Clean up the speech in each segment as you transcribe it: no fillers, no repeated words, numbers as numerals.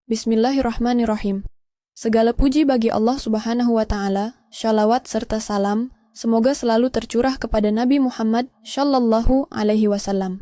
Bismillahirrahmanirrahim. Segala puji bagi Allah Subhanahu wa Ta'ala, shalawat serta salam semoga selalu tercurah kepada Nabi Muhammad Shallallahu Alaihi Wasallam.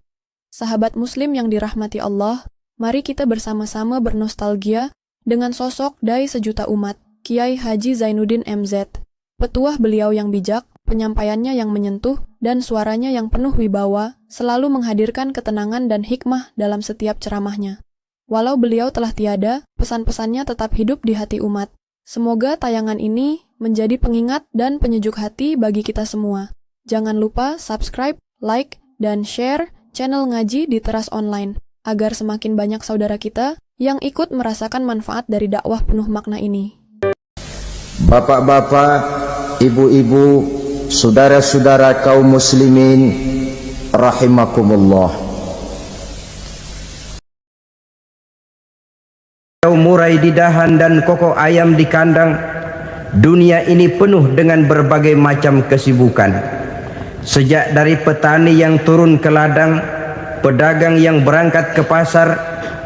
Sahabat Muslim yang dirahmati Allah, mari kita bersama-sama bernostalgia dengan sosok dai sejuta umat, Kiai Haji Zainuddin MZ. Petuah beliau yang bijak, penyampaiannya yang menyentuh, dan suaranya yang penuh wibawa, selalu menghadirkan ketenangan dan hikmah dalam setiap ceramahnya. Walau beliau telah tiada, pesan-pesannya tetap hidup di hati umat. Semoga tayangan ini menjadi pengingat dan penyejuk hati bagi kita semua. Jangan lupa subscribe, like, dan share channel ngaji di Teras Online, agar semakin banyak saudara kita yang ikut merasakan manfaat dari dakwah penuh makna ini. Bapak-bapak, ibu-ibu, saudara-saudara kaum muslimin, rahimakumullah. Murai di dahan dan koko ayam di kandang, dunia ini penuh dengan berbagai macam kesibukan. Sejak dari petani yang turun ke ladang, pedagang yang berangkat ke pasar,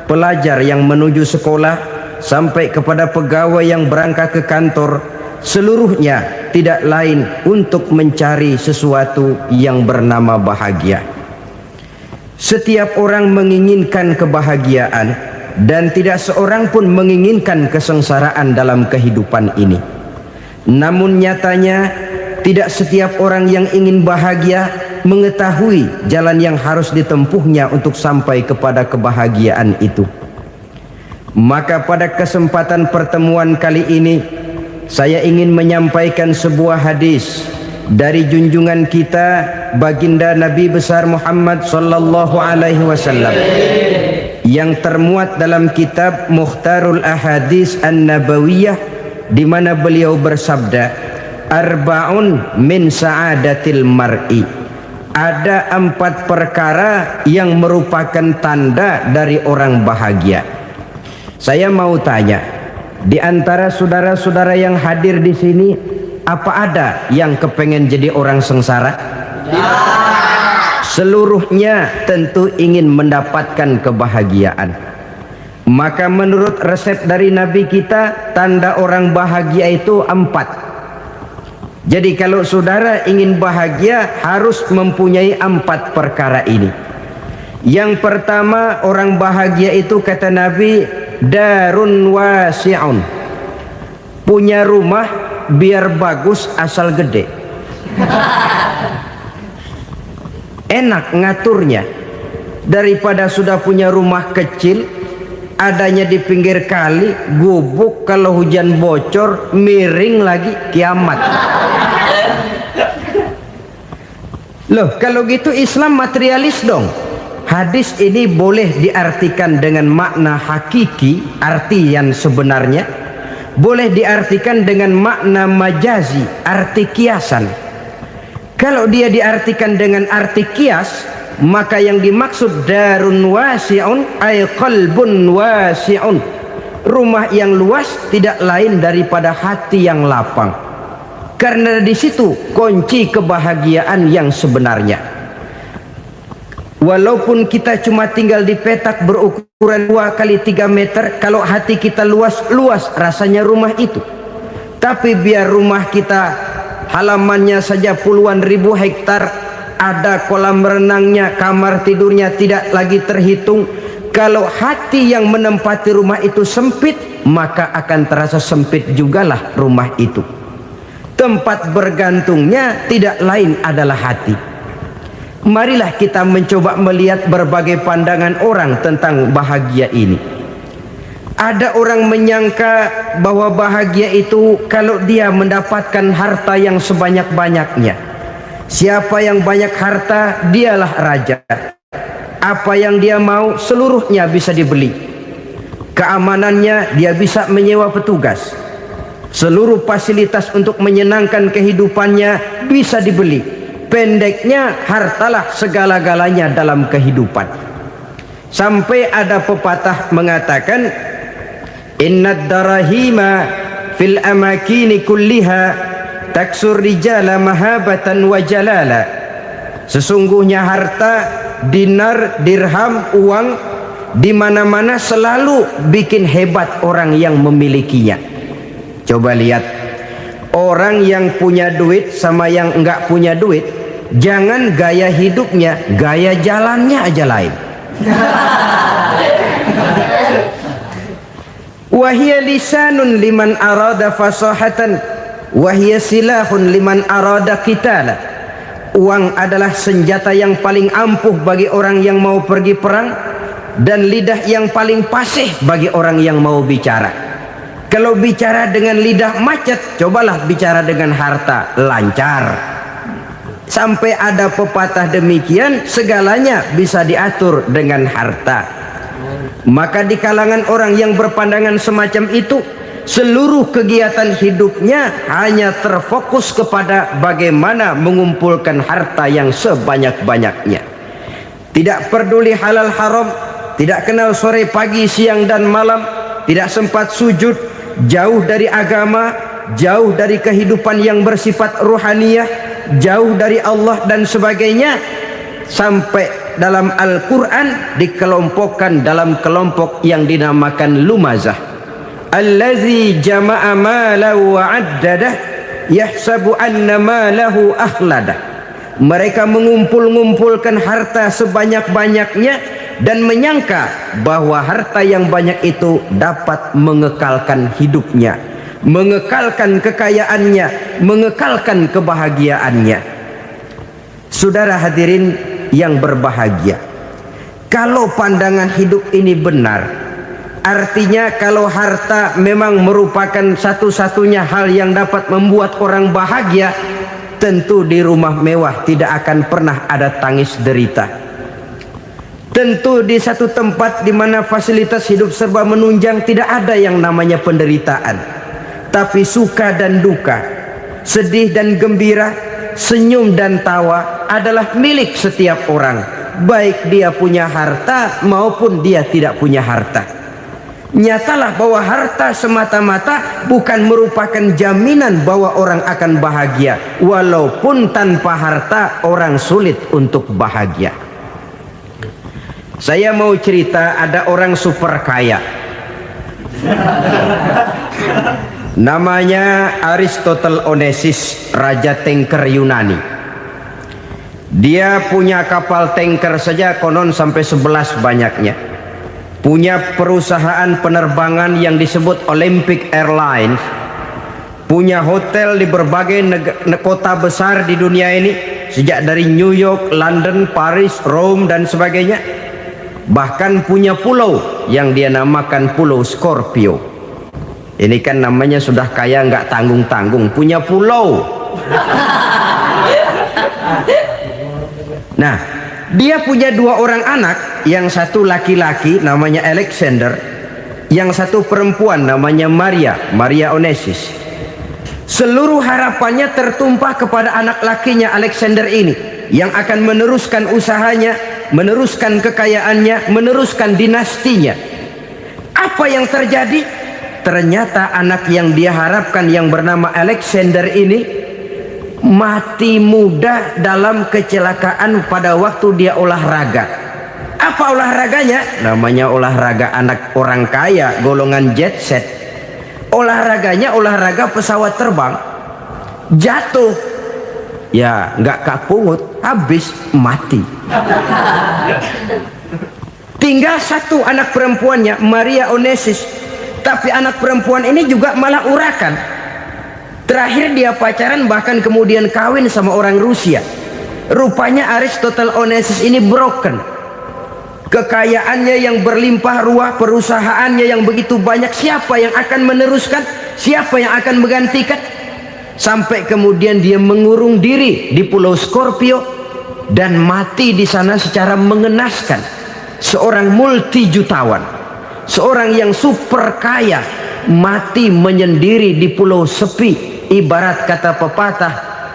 pelajar yang menuju sekolah, sampai kepada pegawai yang berangkat ke kantor, seluruhnya tidak lain untuk mencari sesuatu yang bernama bahagia. Setiap orang menginginkan kebahagiaan, dan tidak seorang pun menginginkan kesengsaraan dalam kehidupan ini. Namun nyatanya tidak setiap orang yang ingin bahagia mengetahui jalan yang harus ditempuhnya untuk sampai kepada kebahagiaan itu. Maka pada kesempatan pertemuan kali ini, saya ingin menyampaikan sebuah hadis dari junjungan kita baginda Nabi besar Muhammad sallallahu alaihi wasallam yang termuat dalam kitab Mukhtarul Ahadits An-Nabawiyah, di mana beliau bersabda, arba'un min sa'adatil mar'i. Ada 4 perkara yang merupakan tanda dari orang bahagia. Saya mau tanya, di antara saudara-saudara yang hadir di sini, apa ada yang kepengen jadi orang sengsara? Seluruhnya tentu ingin mendapatkan kebahagiaan. Maka menurut resep dari Nabi kita, tanda orang bahagia itu 4. Jadi kalau saudara ingin bahagia, harus mempunyai 4 perkara ini. Yang pertama, orang bahagia itu kata Nabi, darun wasi'un. Punya rumah biar bagus asal gede. Enak ngaturnya, daripada sudah punya rumah kecil adanya di pinggir kali, gubuk, kalau hujan bocor miring lagi, kiamat. Loh, kalau gitu Islam materialis dong. Hadis ini boleh diartikan dengan makna hakiki, arti yang sebenarnya, boleh diartikan dengan makna majazi, arti kiasan. Kalau dia diartikan dengan arti kias, maka yang dimaksud darun wasi'un ay qalbun wasi'un. Rumah yang luas tidak lain daripada hati yang lapang. Karena di situ kunci kebahagiaan yang sebenarnya. Walaupun kita cuma tinggal di petak berukuran 2 kali 3 meter, kalau hati kita luas rasanya rumah itu. Tapi biar rumah kita halamannya saja puluhan ribu hektar, ada kolam renangnya, kamar tidurnya tidak lagi terhitung. Kalau hati yang menempati rumah itu sempit, maka akan terasa sempit jugalah rumah itu. Tempat bergantungnya tidak lain adalah hati. Marilah kita mencoba melihat berbagai pandangan orang tentang bahagia ini. Ada orang menyangka bahwa bahagia itu kalau dia mendapatkan harta yang sebanyak-banyaknya. Siapa yang banyak harta, dialah raja. Apa yang dia mau, seluruhnya bisa dibeli. Keamanannya, dia bisa menyewa petugas. Seluruh fasilitas untuk menyenangkan kehidupannya bisa dibeli. Pendeknya, hartalah segala-galanya dalam kehidupan. Sampai ada pepatah mengatakan, innad darahima fil amakini kulliha taksur rijala mahabatan wa jalala. Sesungguhnya harta, dinar, dirham, uang di mana-mana selalu bikin hebat orang yang memilikinya. Coba lihat, orang yang punya duit sama yang enggak punya duit, jangan gaya hidupnya, gaya jalannya aja lain. Wahia lisanun liman arada fasahatan, wahia silahun liman arada qitala. Uang adalah senjata yang paling ampuh bagi orang yang mau pergi perang, dan lidah yang paling fasih bagi orang yang mau bicara. Kalau bicara dengan lidah macet, cobalah bicara dengan harta, lancar. Sampai ada pepatah demikian, segalanya bisa diatur dengan harta. Maka di kalangan orang yang berpandangan semacam itu, seluruh kegiatan hidupnya hanya terfokus kepada bagaimana mengumpulkan harta yang sebanyak-banyaknya. Tidak peduli halal haram, tidak kenal sore pagi siang dan malam, tidak sempat sujud, jauh dari agama, jauh dari kehidupan yang bersifat ruhaniyah, jauh dari Allah dan sebagainya. Sampai dalam Al-Quran dikelompokkan dalam kelompok yang dinamakan lumazah. Allazi jama'a malahu wa 'addadah yahsabu anna malahu akhladah. Mereka mengumpul-ngumpulkan harta sebanyak-banyaknya dan menyangka bahwa harta yang banyak itu dapat mengekalkan hidupnya, mengekalkan kekayaannya, mengekalkan kebahagiaannya. Saudara hadirin yang berbahagia, kalau pandangan hidup ini benar, artinya kalau harta memang merupakan satu-satunya hal yang dapat membuat orang bahagia, tentu di rumah mewah tidak akan pernah ada tangis derita. Tentu di satu tempat di mana fasilitas hidup serba menunjang tidak ada yang namanya penderitaan. Tapi suka dan duka, sedih dan gembira, senyum dan tawa adalah milik setiap orang, baik dia punya harta maupun dia tidak punya harta. Nyatalah bahwa harta semata-mata bukan merupakan jaminan bahwa orang akan bahagia, walaupun tanpa harta orang sulit untuk bahagia. Saya mau cerita, ada orang super kaya, namanya Aristotle Onesimus, raja tanker Yunani. Dia punya kapal tanker saja konon sampai 11 banyaknya. Punya perusahaan penerbangan yang disebut Olympic Airlines. Punya hotel di berbagai kota besar di dunia ini, sejak dari New York, London, Paris, Rome dan sebagainya. Bahkan punya pulau yang dia namakan Pulau Scorpio. Ini kan namanya sudah kaya nggak tanggung-tanggung, punya pulau. Nah, dia punya 2 orang anak, yang satu laki-laki namanya Alexander, yang satu perempuan namanya Maria Onesimus. Seluruh harapannya tertumpah kepada anak lakinya Alexander ini, yang akan meneruskan usahanya, meneruskan kekayaannya, meneruskan dinastinya. Apa yang terjadi? Ternyata anak yang dia harapkan yang bernama Alexander ini mati muda dalam kecelakaan pada waktu dia olahraga. Apa olahraganya? Namanya olahraga anak orang kaya, golongan jet set. Olahraganya olahraga pesawat terbang. Jatuh, ya nggak kapungut, habis mati. Tinggal satu anak perempuannya, Maria Onesimus. Tapi anak perempuan ini juga malah urakan. Terakhir dia pacaran, bahkan kemudian kawin sama orang Rusia. Rupanya Aristotle Onesimus ini broken. Kekayaannya yang berlimpah ruah, perusahaannya yang begitu banyak, siapa yang akan meneruskan? Siapa yang akan menggantikan? Sampai kemudian dia mengurung diri di Pulau Scorpio dan mati di sana secara mengenaskan. Seorang multi jutawan, seorang yang super kaya, mati menyendiri di pulau sepi. Ibarat kata pepatah,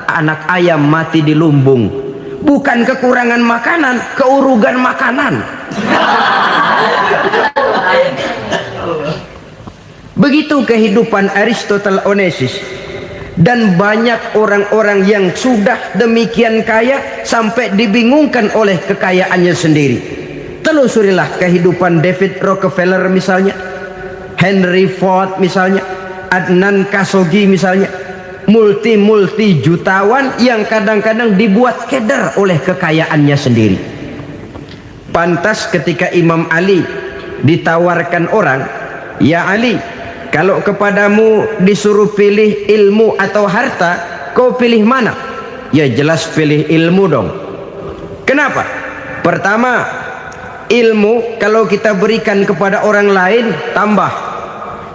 anak ayam mati di lumbung. Bukan kekurangan makanan, keurugan makanan. Begitu kehidupan Aristotle Onesimus. Dan banyak orang-orang yang sudah demikian kaya sampai dibingungkan oleh kekayaannya sendiri. Telusurilah kehidupan David Rockefeller misalnya, Henry Ford misalnya, Adnan Khashoggi misalnya, multi jutawan yang kadang-kadang dibuat keder oleh kekayaannya sendiri. Pantas ketika Imam Ali ditawarkan orang, "Ya Ali, kalau kepadamu disuruh pilih ilmu atau harta, kau pilih mana?" Ya jelas pilih ilmu dong. Kenapa? Pertama, ilmu kalau kita berikan kepada orang lain tambah,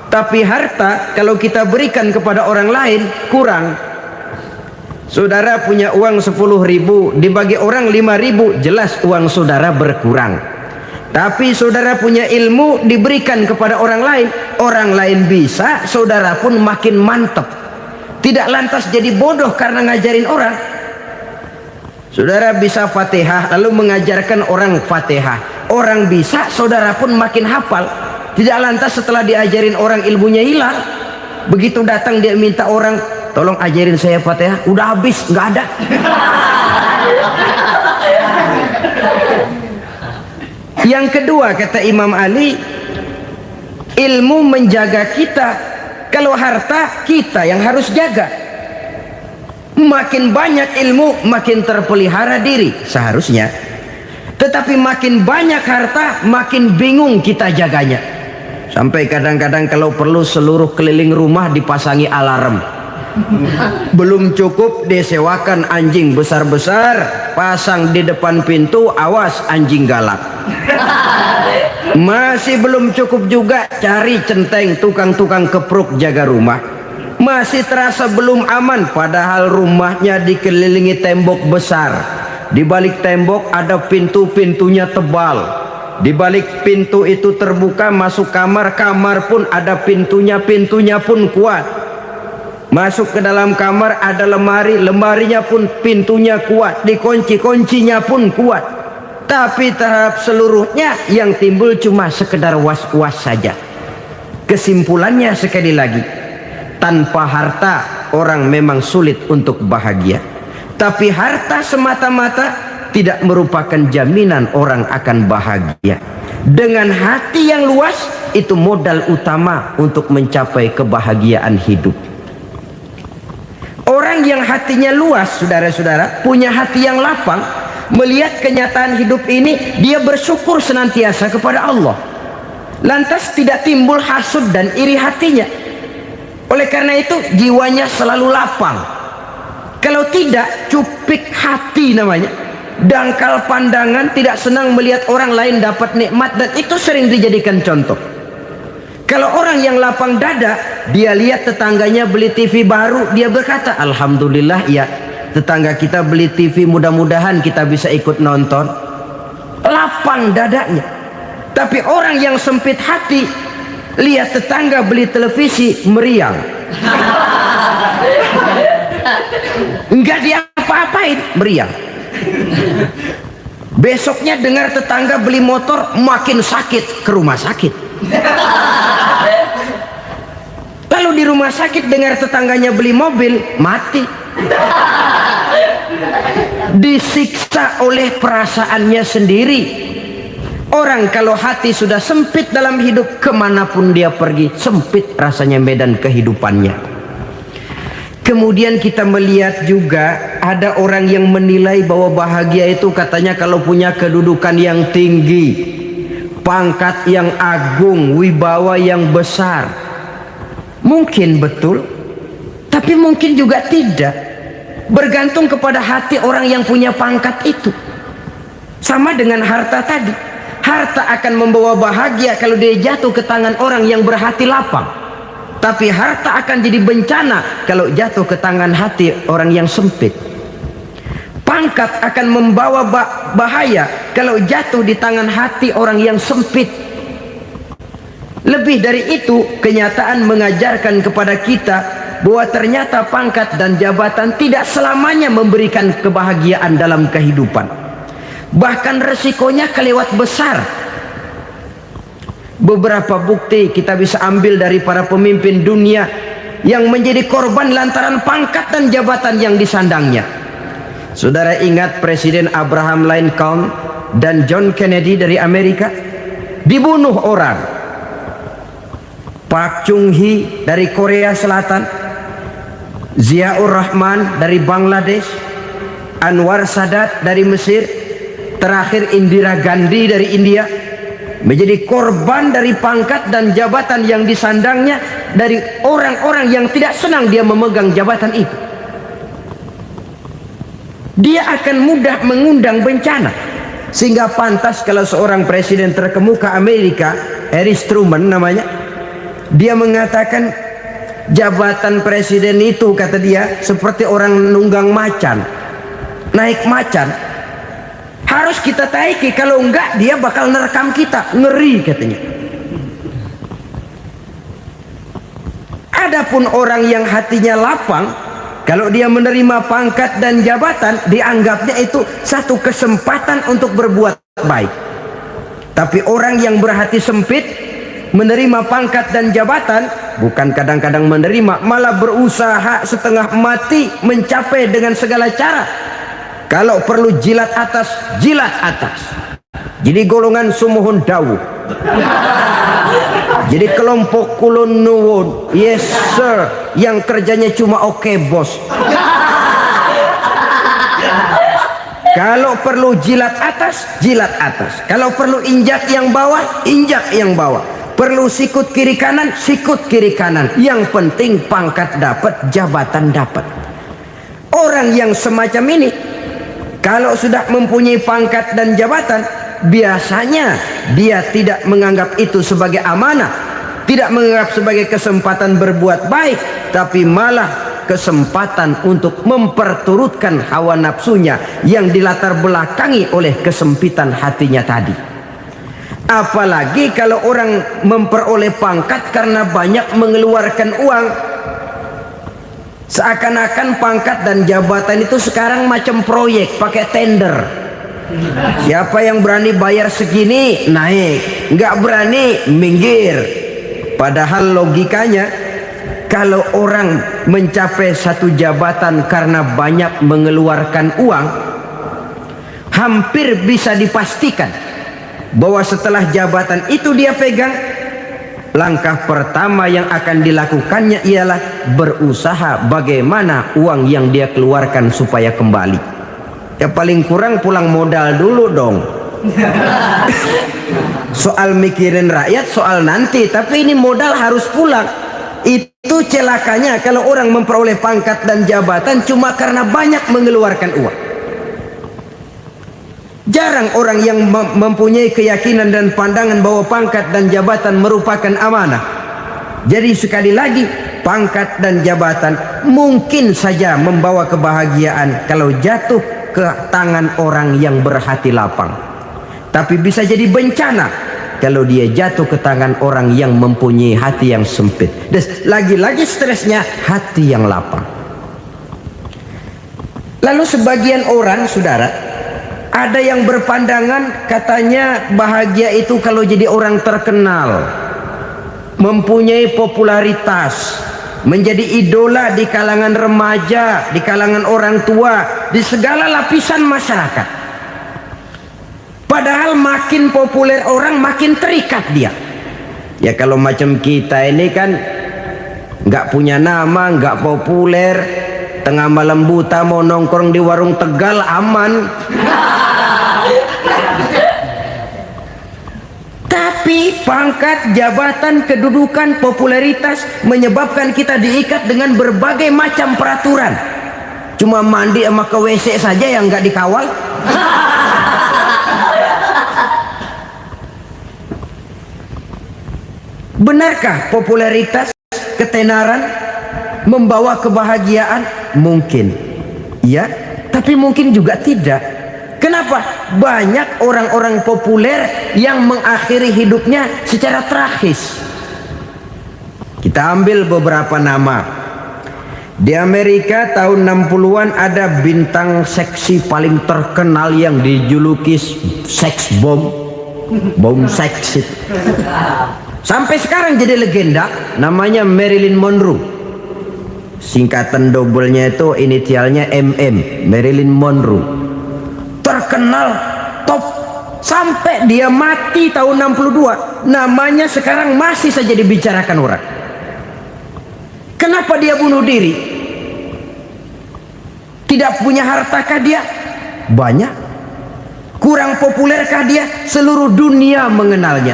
tapi harta kalau kita berikan kepada orang lain kurang. Saudara punya uang 10.000, dibagi orang 5.000, jelas uang saudara berkurang. Tapi saudara punya ilmu diberikan kepada orang lain bisa, saudara pun makin mantap. Tidak lantas jadi bodoh karena ngajarin orang. Saudara bisa Fatihah lalu mengajarkan orang Fatihah, orang bisa, saudara pun makin hafal. Tidak lantas setelah diajarin orang ilmunya hilang. Begitu datang dia minta orang, "Tolong ajarin saya Fatihah," udah habis, nggak ada. Yang kedua kata Imam Ali, ilmu menjaga kita. Kalau harta kita yang harus jaga. Makin banyak ilmu makin terpelihara diri seharusnya, tetapi makin banyak harta makin bingung kita jaganya. Sampai kadang-kadang kalau perlu seluruh keliling rumah dipasangi alarm. Belum cukup disewakan anjing besar-besar, pasang di depan pintu, awas anjing galak. Masih belum cukup juga cari centeng tukang-tukang kepruk jaga rumah. Masih terasa belum aman, padahal rumahnya dikelilingi tembok besar. Di balik tembok ada pintu-pintunya tebal. Di balik pintu itu terbuka masuk kamar, kamar pun ada pintunya, pintunya pun kuat. Masuk ke dalam kamar ada lemari, lemarinya pun pintunya kuat, dikunci, kuncinya pun kuat. Tapi terhadap seluruhnya yang timbul cuma sekedar was-was saja. Kesimpulannya sekali lagi, tanpa harta orang memang sulit untuk bahagia. Tapi harta semata-mata tidak merupakan jaminan orang akan bahagia. Dengan hati yang luas, itu modal utama untuk mencapai kebahagiaan hidup. Orang yang hatinya luas, saudara-saudara, punya hati yang lapang, melihat kenyataan hidup ini, dia bersyukur senantiasa kepada Allah. Lantas tidak timbul hasud dan iri hatinya. Oleh karena itu jiwanya selalu lapang. Kalau tidak, cupik hati namanya, dangkal pandangan, tidak senang melihat orang lain dapat nikmat, dan itu sering dijadikan contoh. Kalau orang yang lapang dada, dia lihat tetangganya beli TV baru, dia berkata, "Alhamdulillah ya, tetangga kita beli TV, mudah-mudahan kita bisa ikut nonton." Lapang dadanya. Tapi orang yang sempit hati, lihat tetangga beli televisi, meriang. Enggak diapa-apain, meriang. Besoknya dengar tetangga beli motor, makin sakit, ke rumah sakit. Lalu di rumah sakit dengar tetangganya beli mobil, mati. Disiksa oleh perasaannya sendiri. Orang kalau hati sudah sempit dalam hidup, kemanapun dia pergi, sempit rasanya medan kehidupannya. Kemudian kita melihat juga ada orang yang menilai bahwa bahagia itu katanya kalau punya kedudukan yang tinggi, pangkat yang agung, wibawa yang besar. Mungkin betul, tapi mungkin juga tidak. Bergantung kepada hati orang yang punya pangkat itu. Sama dengan harta tadi. Harta akan membawa bahagia kalau dia jatuh ke tangan orang yang berhati lapang. Tapi harta akan jadi bencana kalau jatuh ke tangan hati orang yang sempit. Pangkat akan membawa bahaya kalau jatuh di tangan hati orang yang sempit. Lebih dari itu, kenyataan mengajarkan kepada kita bahwa ternyata pangkat dan jabatan tidak selamanya memberikan kebahagiaan dalam kehidupan. Bahkan resikonya kelewat besar. Beberapa bukti kita bisa ambil dari para pemimpin dunia yang menjadi korban lantaran pangkat dan jabatan yang disandangnya. Saudara ingat Presiden Abraham Lincoln dan John Kennedy dari Amerika dibunuh orang. Park Chung-hee dari Korea Selatan, Ziaur Rahman dari Bangladesh, Anwar Sadat dari Mesir, terakhir Indira Gandhi dari India, menjadi korban dari pangkat dan jabatan yang disandangnya dari orang-orang yang tidak senang dia memegang jabatan itu. Dia akan mudah mengundang bencana, sehingga pantas kalau seorang presiden terkemuka Amerika, Harry Truman namanya, dia mengatakan jabatan presiden itu, kata dia, seperti orang nunggang macan, naik macan, harus kita taiki, kalau enggak dia bakal nerekam kita, ngeri katanya. Adapun orang yang hatinya lapang, kalau dia menerima pangkat dan jabatan, dianggapnya itu satu kesempatan untuk berbuat baik. Tapi orang yang berhati sempit, menerima pangkat dan jabatan, bukan kadang-kadang menerima, malah berusaha setengah mati mencapai dengan segala cara. Kalau perlu jilat atas, jilat atas. Jadi golongan sumuhun dawu. Jadi kelompok kulon nuwun, yes sir, yang kerjanya cuma oke bos. Kalau perlu jilat atas, jilat atas. Kalau perlu injak yang bawah, injak yang bawah. Perlu sikut kiri kanan, sikut kiri kanan. Yang penting pangkat dapat, jabatan dapat. Orang yang semacam ini, kalau sudah mempunyai pangkat dan jabatan, biasanya dia tidak menganggap itu sebagai amanah, tidak menganggap sebagai kesempatan berbuat baik, tapi malah kesempatan untuk memperturutkan hawa nafsunya yang dilatar belakangi oleh kesempitan hatinya tadi. Apalagi kalau orang memperoleh pangkat karena banyak mengeluarkan uang, seakan-akan pangkat dan jabatan itu sekarang macam proyek, pakai tender. Siapa yang berani bayar segini naik, nggak berani minggir. Padahal logikanya, kalau orang mencapai satu jabatan karena banyak mengeluarkan uang, hampir bisa dipastikan bahwa setelah jabatan itu dia pegang, langkah pertama yang akan dilakukannya ialah berusaha bagaimana uang yang dia keluarkan supaya kembali. Ya paling kurang pulang modal dulu dong. Soal mikirin rakyat soal nanti, tapi ini modal harus pulang. Itu celakanya kalau orang memperoleh pangkat dan jabatan cuma karena banyak mengeluarkan uang. Jarang orang yang mempunyai keyakinan dan pandangan bahwa pangkat dan jabatan merupakan amanah. Jadi sekali lagi, pangkat dan jabatan mungkin saja membawa kebahagiaan kalau jatuh ke tangan orang yang berhati lapang. Tapi bisa jadi bencana kalau dia jatuh ke tangan orang yang mempunyai hati yang sempit. Dan lagi-lagi stresnya hati yang lapang. Lalu sebagian orang, saudara, ada yang berpandangan katanya bahagia itu kalau jadi orang terkenal, mempunyai popularitas, menjadi idola di kalangan remaja, di kalangan orang tua, di segala lapisan masyarakat. Padahal makin populer orang makin terikat dia. Ya kalau macam kita ini kan nggak punya nama, nggak populer, tengah malam buta mau nongkrong di warung Tegal aman. Tapi pangkat, jabatan, kedudukan, popularitas menyebabkan kita diikat dengan berbagai macam peraturan. Cuma mandi sama ke WC saja yang nggak dikawal. Benarkah popularitas, ketenaran membawa kebahagiaan? Mungkin iya, tapi mungkin juga tidak. Kenapa? Banyak orang-orang populer yang mengakhiri hidupnya secara tragis. Kita ambil beberapa nama. Di Amerika tahun 60-an ada bintang seksi paling terkenal yang dijuluki sex bomb, bom seks. Sampai sekarang jadi legenda, namanya Marilyn Monroe. Singkatan dobelnya itu inisialnya MM, Marilyn Monroe. Terkenal, top Sampai dia mati tahun 62, namanya sekarang masih saja dibicarakan orang. Kenapa dia bunuh diri? Tidak punya hartakah dia? Banyak. Kurang populerkah dia? Seluruh dunia mengenalnya.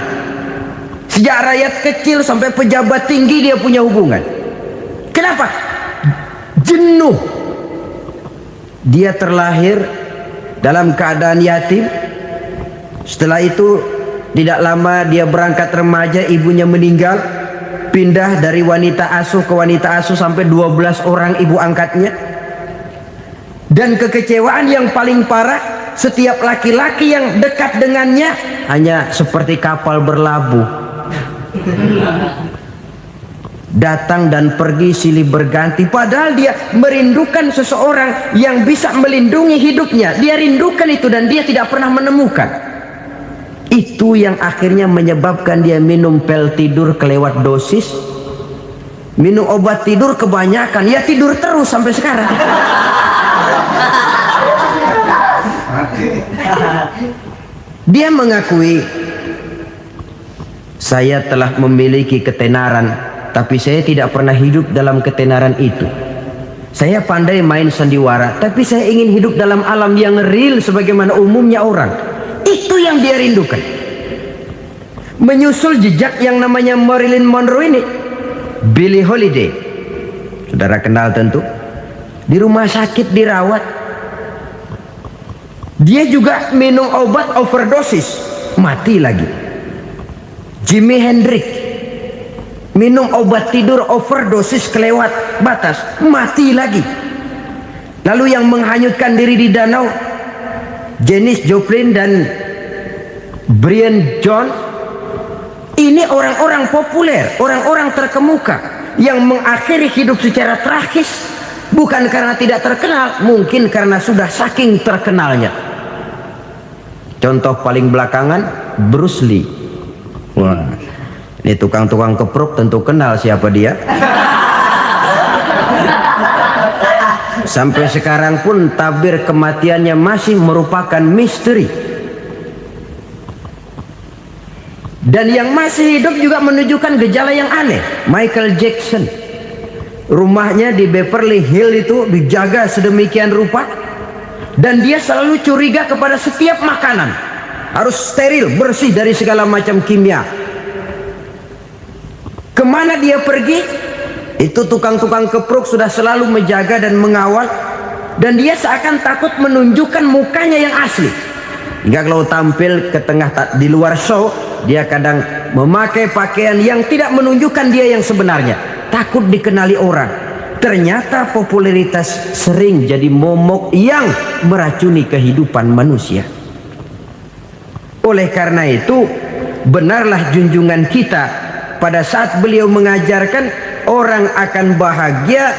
Sejak rakyat kecil sampai pejabat tinggi dia punya hubungan. Kenapa? Jenuh. Dia terlahir dalam keadaan yatim. Setelah itu tidak lama dia berangkat remaja, ibunya meninggal, pindah dari wanita asuh ke wanita asuh sampai 12 orang ibu angkatnya. Dan kekecewaan yang paling parah, setiap laki-laki yang dekat dengannya hanya seperti kapal berlabuh, datang dan pergi silih berganti. Padahal dia merindukan seseorang yang bisa melindungi hidupnya. Dia rindukan itu dan dia tidak pernah menemukan. Itu yang akhirnya menyebabkan dia minum pil tidur kelewat dosis, minum obat tidur kebanyakan, ya tidur terus sampai sekarang. Dia mengakui, saya telah memiliki ketenaran, tapi saya tidak pernah hidup dalam ketenaran itu. Saya pandai main sandiwara, tapi saya ingin hidup dalam alam yang real sebagaimana umumnya orang. Itu yang dia rindukan. Menyusul jejak yang namanya Marilyn Monroe ini, Billie Holiday, saudara kenal tentu, di rumah sakit dirawat. Dia juga minum obat overdosis, mati lagi. Jimi Hendrix minum obat tidur overdosis kelewat batas, mati lagi. Lalu yang menghanyutkan diri di danau, Janis Joplin dan Brian Jones. Ini orang-orang populer, orang-orang terkemuka yang mengakhiri hidup secara tragis, bukan karena tidak terkenal, mungkin karena sudah saking terkenalnya. Contoh paling belakangan, Bruce Lee. Wah, ini tukang-tukang keprok tentu kenal siapa dia. Sampai sekarang pun tabir kematiannya masih merupakan misteri. Dan yang masih hidup juga menunjukkan gejala yang aneh. Michael Jackson, rumahnya di Beverly Hills itu dijaga sedemikian rupa, dan dia selalu curiga kepada setiap makanan harus steril, bersih dari segala macam kimia. Kemana dia pergi, itu tukang-tukang keprok sudah selalu menjaga dan mengawal, dan dia seakan takut menunjukkan mukanya yang asli. Hingga kalau tampil ke tengah di luar show, dia kadang memakai pakaian yang tidak menunjukkan dia yang sebenarnya, takut dikenali orang. Ternyata popularitas sering jadi momok yang meracuni kehidupan manusia. Oleh karena itu, benarlah junjungan kita pada saat beliau mengajarkan orang akan bahagia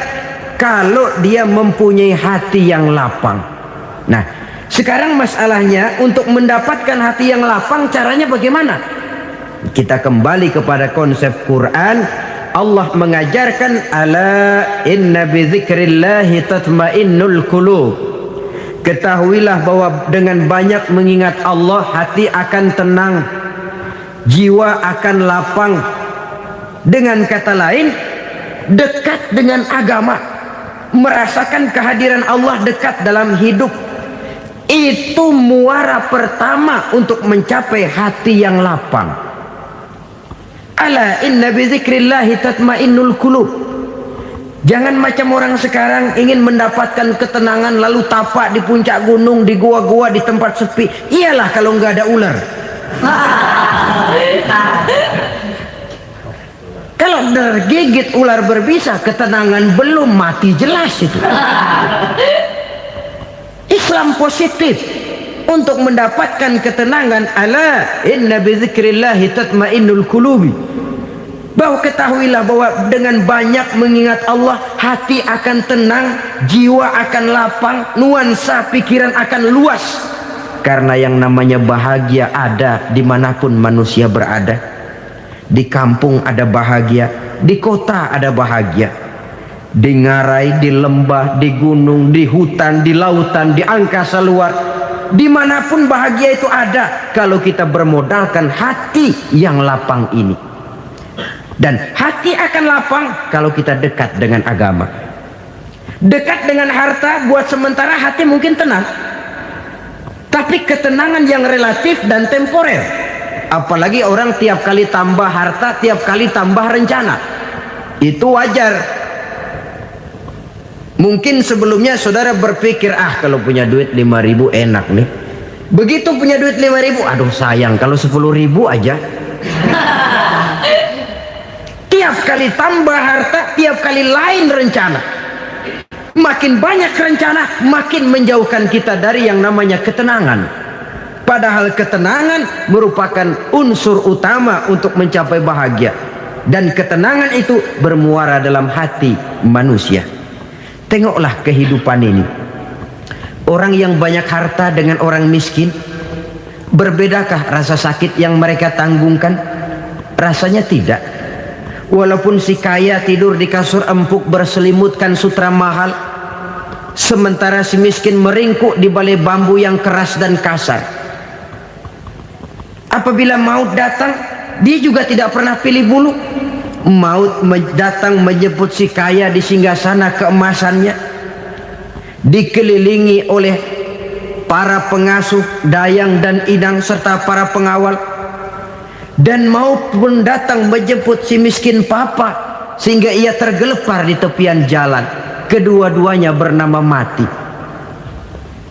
kalau dia mempunyai hati yang lapang. Nah, sekarang masalahnya untuk mendapatkan hati yang lapang, caranya bagaimana? Kita kembali kepada konsep Quran. Allah mengajarkan, ala inna bi dzikrillahi tatmainnul qulub. Ketahuilah bahwa dengan banyak mengingat Allah, hati akan tenang, jiwa akan lapang. Dengan kata lain, dekat dengan agama, merasakan kehadiran Allah dekat dalam hidup. Itu muara pertama untuk mencapai hati yang lapang. Ala inna bi dzikrillahi tatmainnul qulub. Jangan macam orang sekarang ingin mendapatkan ketenangan lalu tapak di puncak gunung, di gua-gua, di tempat sepi. Iyalah kalau nggak ada ular. Kalau tergigit ular berbisa, ketenangan belum, mati jelas itu. Islam positif untuk mendapatkan ketenangan. Ala inna bi dzikrillahi tatmainnul qulubi. Bahwa ketahuilah bahwa dengan banyak mengingat Allah, hati akan tenang, jiwa akan lapang, nuansa pikiran akan luas. Karena yang namanya bahagia ada dimanapun manusia berada. Di kampung ada bahagia, di kota ada bahagia. Di ngarai, di lembah, di gunung, di hutan, di lautan, di angkasa luar, dimanapun bahagia itu ada kalau kita bermodalkan hati yang lapang ini. Dan hati akan lapang kalau kita dekat dengan agama. Dekat dengan harta buat sementara hati mungkin tenang, tapi ketenangan yang relatif dan temporer. Apalagi orang tiap kali tambah harta, tiap kali tambah rencana, itu wajar. Mungkin sebelumnya saudara berpikir, kalau punya duit 5.000 enak nih. Begitu punya duit 5.000, aduh sayang kalau 10.000 aja. Tiap kali tambah harta, tiap kali lain rencana. Makin banyak rencana, makin menjauhkan kita dari yang namanya ketenangan. Padahal ketenangan merupakan unsur utama untuk mencapai bahagia. Dan ketenangan itu bermuara dalam hati manusia. Tengoklah kehidupan ini. Orang yang banyak harta dengan orang miskin, berbedakah rasa sakit yang mereka tanggungkan? Rasanya tidak. Walaupun si kaya tidur di kasur empuk berselimutkan sutra mahal, sementara si miskin meringkuk di balai bambu yang keras dan kasar. Apabila maut datang, dia juga tidak pernah pilih bulu. Maut datang menjemput si kaya di singgasana keemasannya, dikelilingi oleh para pengasuh, dayang dan inang serta para pengawal. Dan maut pun datang menjemput si miskin papa sehingga ia tergelepar di tepian jalan. Kedua-duanya bernama mati.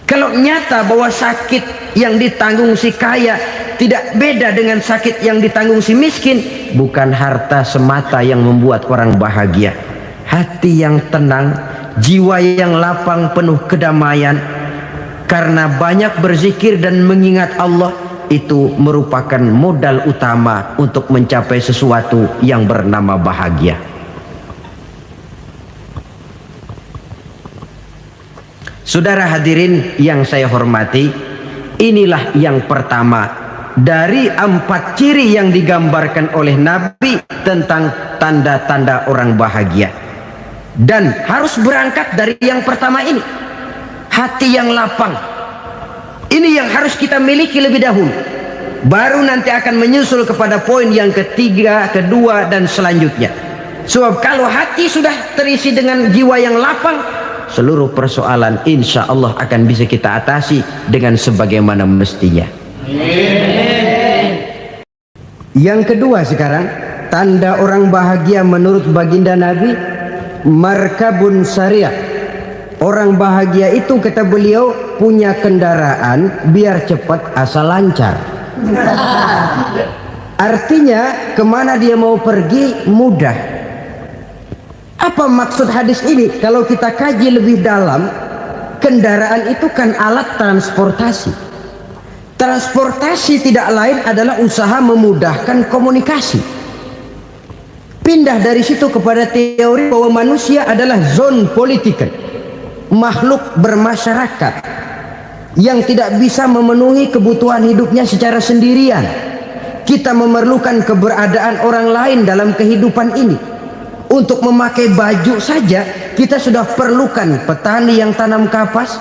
Kalau nyata bahwa sakit yang ditanggung si kaya tidak beda dengan sakit yang ditanggung si miskin, bukan harta semata yang membuat orang bahagia. Hati yang tenang, jiwa yang lapang penuh kedamaian karena banyak berzikir dan mengingat Allah, itu merupakan modal utama untuk mencapai sesuatu yang bernama bahagia. Saudara hadirin yang saya hormati, inilah yang pertama dari 4 ciri yang digambarkan oleh Nabi tentang tanda-tanda orang bahagia. Dan harus berangkat dari yang pertama ini, hati yang lapang. Ini yang harus kita miliki lebih dahulu, baru nanti akan menyusul kepada poin yang ketiga, kedua dan selanjutnya. Sebab kalau hati sudah terisi dengan jiwa yang lapang, seluruh persoalan insya Allah akan bisa kita atasi dengan sebagaimana mestinya. Yang kedua sekarang, tanda orang bahagia menurut baginda Nabi, markabun syariah. Orang bahagia itu, kata beliau, punya kendaraan biar cepat asal lancar. Artinya kemana dia mau pergi mudah. Apa maksud hadis ini? Kalau kita kaji lebih dalam, kendaraan itu kan alat transportasi. Transportasi tidak lain adalah usaha memudahkan komunikasi. Pindah dari situ kepada teori bahwa manusia adalah zon political, makhluk bermasyarakat yang tidak bisa memenuhi kebutuhan hidupnya secara sendirian. Kita memerlukan keberadaan orang lain dalam kehidupan ini. Untuk memakai baju saja kita sudah perlukan petani yang tanam kapas,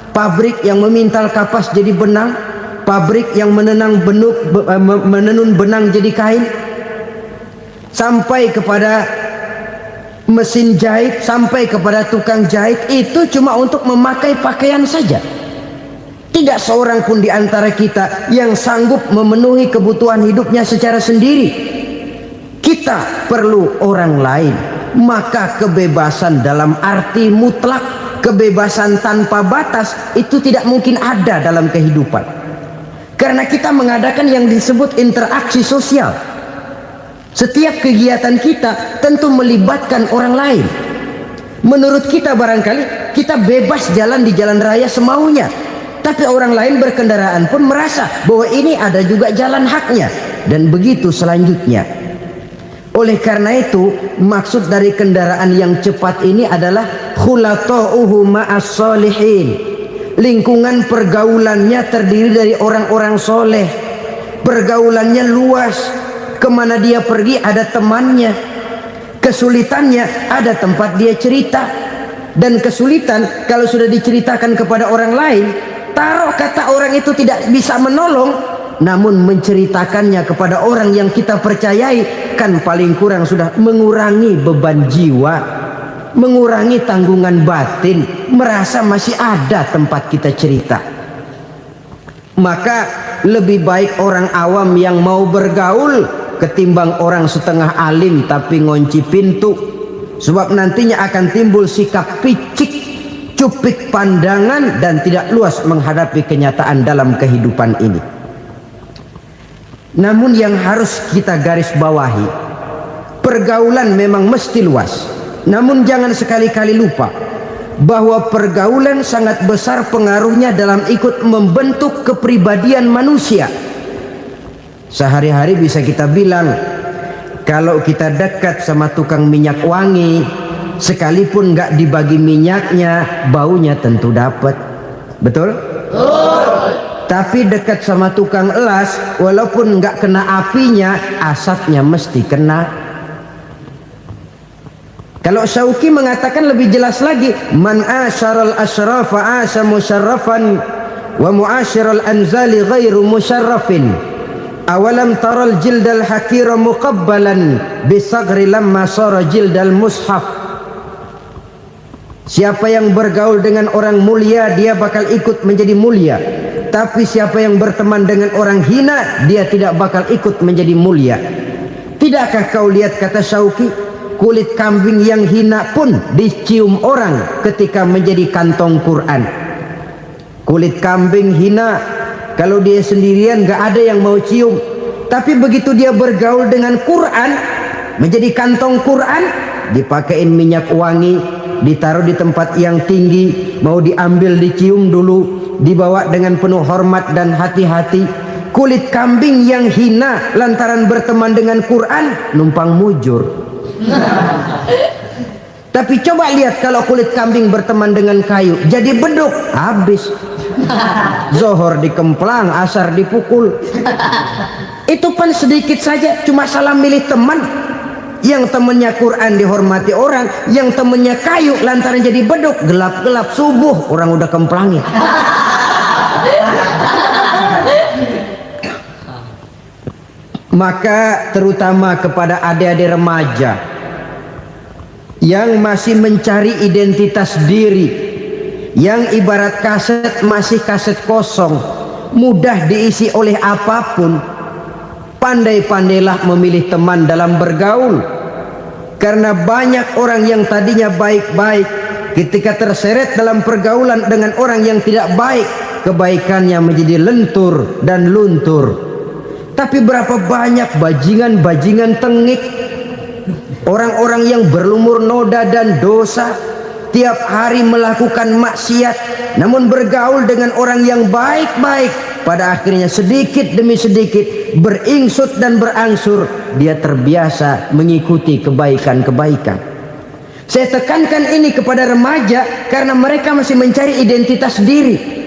pabrik yang memintal kapas jadi benang, pabrik yang menenun benang jadi kain, sampai kepada mesin jahit, sampai kepada tukang jahit. Itu cuma untuk memakai pakaian saja. Tidak seorang pun di antara kita yang sanggup memenuhi kebutuhan hidupnya secara sendiri. Kita perlu orang lain. Maka kebebasan dalam arti mutlak, kebebasan tanpa batas, itu tidak mungkin ada dalam kehidupan. Karena kita mengadakan yang disebut interaksi sosial. Setiap kegiatan kita tentu melibatkan orang lain. Menurut kita barangkali kita bebas jalan di jalan raya semaunya, tapi orang lain berkendaraan pun merasa bahwa ini ada juga jalan haknya, dan begitu selanjutnya. Oleh karena itu, maksud dari kendaraan yang cepat ini adalah khulata'uhu ma'as solihin. Lingkungan pergaulannya terdiri dari orang-orang soleh. Pergaulannya luas. Kemana dia pergi ada temannya. Kesulitannya ada tempat dia cerita. Dan kesulitan kalau sudah diceritakan kepada orang lain, taruh kata orang itu tidak bisa menolong, namun menceritakannya kepada orang yang kita percayai, kan paling kurang sudah mengurangi beban jiwa, mengurangi tanggungan batin, merasa masih ada tempat kita cerita. Maka lebih baik orang awam yang mau bergaul ketimbang orang setengah alim tapi ngunci pintu. Sebab nantinya akan timbul sikap picik, cupik pandangan, dan tidak luas menghadapi kenyataan dalam kehidupan ini. Namun yang harus kita garis bawahi, pergaulan memang mesti luas. Namun jangan sekali-kali lupa bahwa pergaulan sangat besar pengaruhnya dalam ikut membentuk kepribadian manusia. Sehari-hari bisa kita bilang, kalau kita dekat sama tukang minyak wangi, sekalipun nggak dibagi minyaknya, baunya tentu dapat. Betul? Tapi dekat sama tukang elas, walaupun nggak kena apinya, asapnya mesti kena. Kalau Syauqi mengatakan lebih jelas lagi, man asyaral asyrafa asa musyarrafan wa muasyiral anzali ghairu musyarrafin. Awalam taral jildal hakira muqabbalan bisagri lamma sara jildal mushaf. Siapa yang bergaul dengan orang mulia, dia bakal ikut menjadi mulia. Tapi siapa yang berteman dengan orang hina, dia tidak bakal ikut menjadi mulia. Tidakkah kau lihat, kata Syauqi, kulit kambing yang hina pun dicium orang ketika menjadi kantong Quran. Kulit kambing hina, kalau dia sendirian gak ada yang mau cium. Tapi begitu dia bergaul dengan Quran, menjadi kantong Quran, dipakein minyak wangi, ditaruh di tempat yang tinggi, mau diambil dicium dulu, dibawa dengan penuh hormat dan hati-hati. Kulit kambing yang hina lantaran berteman dengan Quran, numpang mujur. Tapi coba lihat kalau kulit kambing berteman dengan kayu, jadi beduk, habis. Zohor dikemplang, asar dipukul. Itu pun sedikit saja, cuma salah milih teman. Yang temannya Quran dihormati orang, yang temannya kayu lantaran jadi beduk, gelap-gelap subuh orang udah kemplangi. Maka terutama kepada adik-adik remaja yang masih mencari identitas diri, yang ibarat kaset masih kaset kosong, mudah diisi oleh apapun, pandai-pandailah memilih teman dalam bergaul. Karena banyak orang yang tadinya baik-baik, ketika terseret dalam pergaulan dengan orang yang tidak baik, kebaikannya menjadi lentur dan luntur. Tapi berapa banyak bajingan-bajingan tengik, orang-orang yang berlumur noda dan dosa, tiap hari melakukan maksiat, namun bergaul dengan orang yang baik-baik, pada akhirnya sedikit demi sedikit beringsut dan berangsur dia terbiasa mengikuti kebaikan-kebaikan. Saya tekankan ini kepada remaja karena mereka masih mencari identitas diri.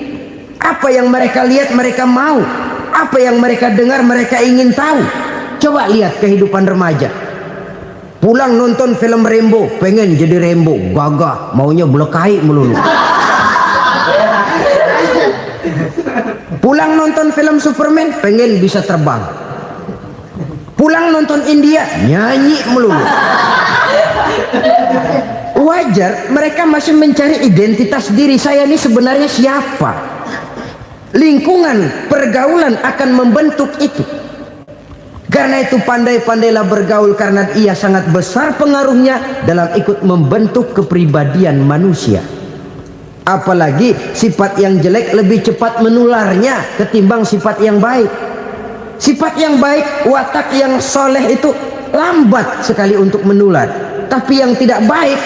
Apa yang mereka lihat mereka mau, apa yang mereka dengar mereka ingin tahu. Coba lihat kehidupan remaja. Pulang nonton film Rambo, pengen jadi Rambo, gagah, maunya belekai melulu. Pulang nonton film Superman, pengen bisa terbang. Pulang nonton India, nyanyi melulu. Wajar, mereka masih mencari identitas diri. Saya ini sebenarnya siapa? Lingkungan, pergaulan akan membentuk itu. Karena itu pandai-pandailah bergaul, karena ia sangat besar pengaruhnya dalam ikut membentuk kepribadian manusia. Apalagi sifat yang jelek lebih cepat menularnya ketimbang sifat yang baik. Sifat yang baik, watak yang soleh itu lambat sekali untuk menular. Tapi yang tidak baik,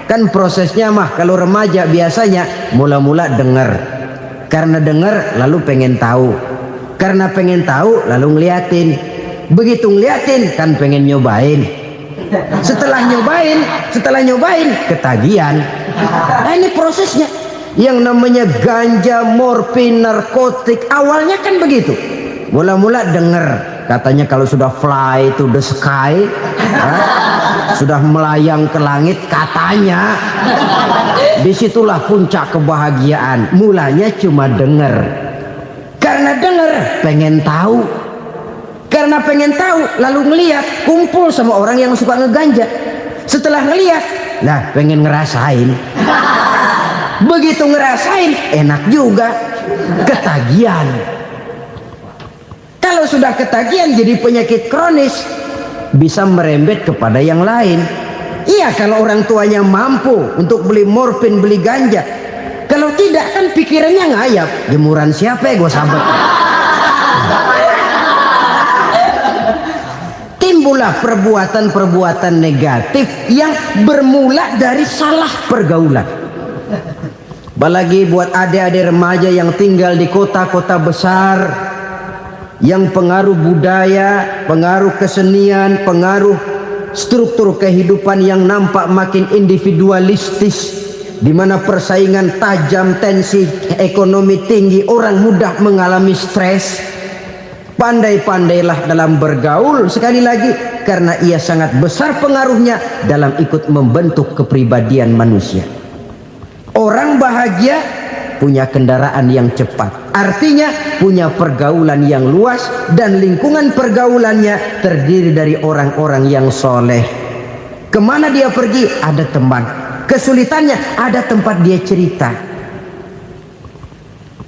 kan prosesnya mah kalau remaja biasanya mula-mula dengar. Karena dengar lalu pengen tahu. Karena pengen tahu lalu ngeliatin. Begitu ngeliatin kan pengen nyobain. Setelah nyobain ketagihan. Nah ini prosesnya. Yang namanya ganja, morfin, narkotik awalnya kan begitu. Mula-mula denger katanya kalau sudah fly to the sky, Sudah melayang ke langit katanya. Disitulah puncak kebahagiaan. Mulanya cuma dengar. Karena dengar pengen tahu. Karena pengen tahu lalu ngelihat, kumpul sama orang yang suka ngeganja. Setelah ngelihat, nah pengen ngerasain. Begitu ngerasain enak juga, ketagihan. Kalau sudah ketagihan jadi penyakit kronis, bisa merembet kepada yang lain. Iya, kalau orang tuanya mampu untuk beli morfin, beli ganja. Kalau tidak kan pikirannya ngayap, jemuran siapa ya gue sahabat. Timbullah perbuatan-perbuatan negatif yang bermula dari salah pergaulan. Apalagi buat adik-adik remaja yang tinggal di kota-kota besar, yang pengaruh budaya, pengaruh kesenian, pengaruh struktur kehidupan yang nampak makin individualistis, di mana persaingan tajam, tensi ekonomi tinggi, orang mudah mengalami stres. Pandai-pandailah dalam bergaul, sekali lagi, karena ia sangat besar pengaruhnya dalam ikut membentuk kepribadian manusia. Orang bahagia punya kendaraan yang cepat, artinya punya pergaulan yang luas, dan lingkungan pergaulannya terdiri dari orang-orang yang soleh. Kemana dia pergi ada teman, kesulitannya ada tempat dia cerita.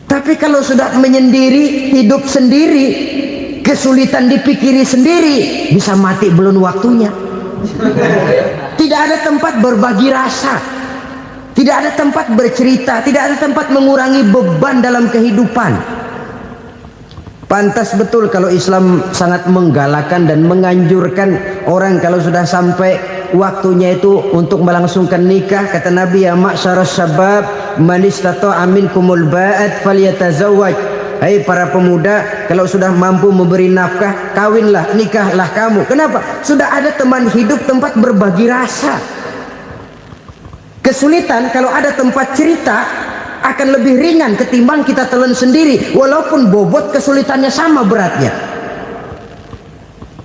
Tapi kalau sudah menyendiri, hidup sendiri, kesulitan dipikiri sendiri, bisa mati belum waktunya. Tidak ada tempat berbagi rasa, tidak ada tempat bercerita, tidak ada tempat mengurangi beban dalam kehidupan. Pantas betul kalau Islam sangat menggalakkan dan menganjurkan orang kalau sudah sampai waktunya itu untuk melangsungkan nikah. Kata Nabi, ya ma'syaras syabab man istata'a minkumul ba'at falyatazawwaj. Hai para pemuda, kalau sudah mampu memberi nafkah, kawinlah, nikahlah kamu. Kenapa? Sudah ada teman hidup, tempat berbagi rasa. Kesulitan kalau ada tempat cerita akan lebih ringan ketimbang kita telan sendiri, walaupun bobot kesulitannya sama beratnya.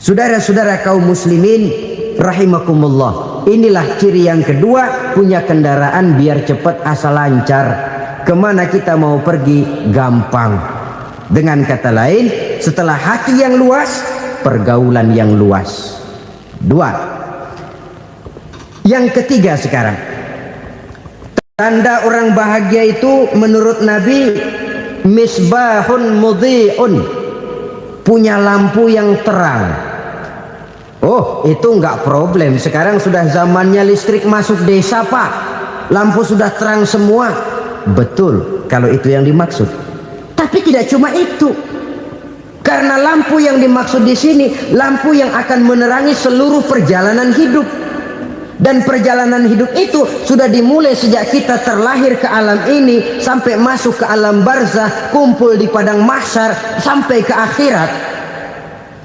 Saudara-saudara kaum muslimin rahimakumullah, inilah ciri yang kedua, punya kendaraan biar cepat asal lancar. Kemana kita mau pergi gampang. Dengan kata lain, setelah hati yang luas, pergaulan yang luas. Dua. Yang ketiga sekarang, tanda orang bahagia itu menurut Nabi, misbahun mudhi'un, punya lampu yang terang. Oh, itu enggak problem. Sekarang sudah zamannya listrik masuk desa, Pak. Lampu sudah terang semua. Betul, kalau itu yang dimaksud. Tapi tidak cuma itu. Karena lampu yang dimaksud di sini, lampu yang akan menerangi seluruh perjalanan hidup. Dan perjalanan hidup itu sudah dimulai sejak kita terlahir ke alam ini sampai masuk ke alam barzah, kumpul di padang mahsyar sampai ke akhirat.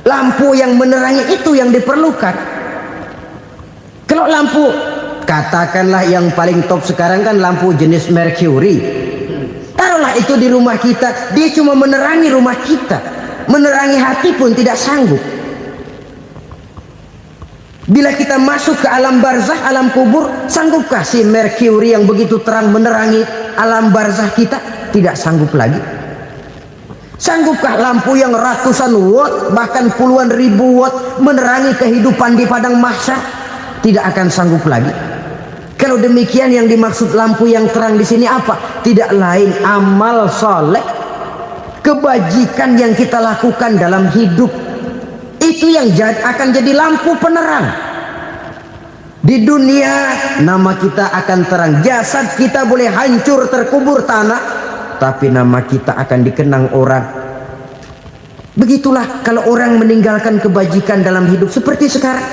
Lampu yang menerangi itu yang diperlukan. Kalau lampu, katakanlah yang paling top sekarang kan lampu jenis Mercury. Taruhlah itu di rumah kita, dia cuma menerangi rumah kita, menerangi hati pun tidak sanggup. Bila kita masuk ke alam barzah, alam kubur, sanggupkah si Mercury yang begitu terang menerangi alam barzah kita? Tidak sanggup lagi. Sanggupkah lampu yang ratusan watt, bahkan puluhan ribu watt menerangi kehidupan di padang mahsyar? Tidak akan sanggup lagi. Kalau demikian, yang dimaksud lampu yang terang di sini apa? Tidak lain amal soleh, kebajikan yang kita lakukan dalam hidup. Itu yang akan jadi lampu penerang. Di dunia nama kita akan terang, jasad kita boleh hancur terkubur tanah, tapi nama kita akan dikenang orang. Begitulah kalau orang meninggalkan kebajikan dalam hidup seperti sekarang.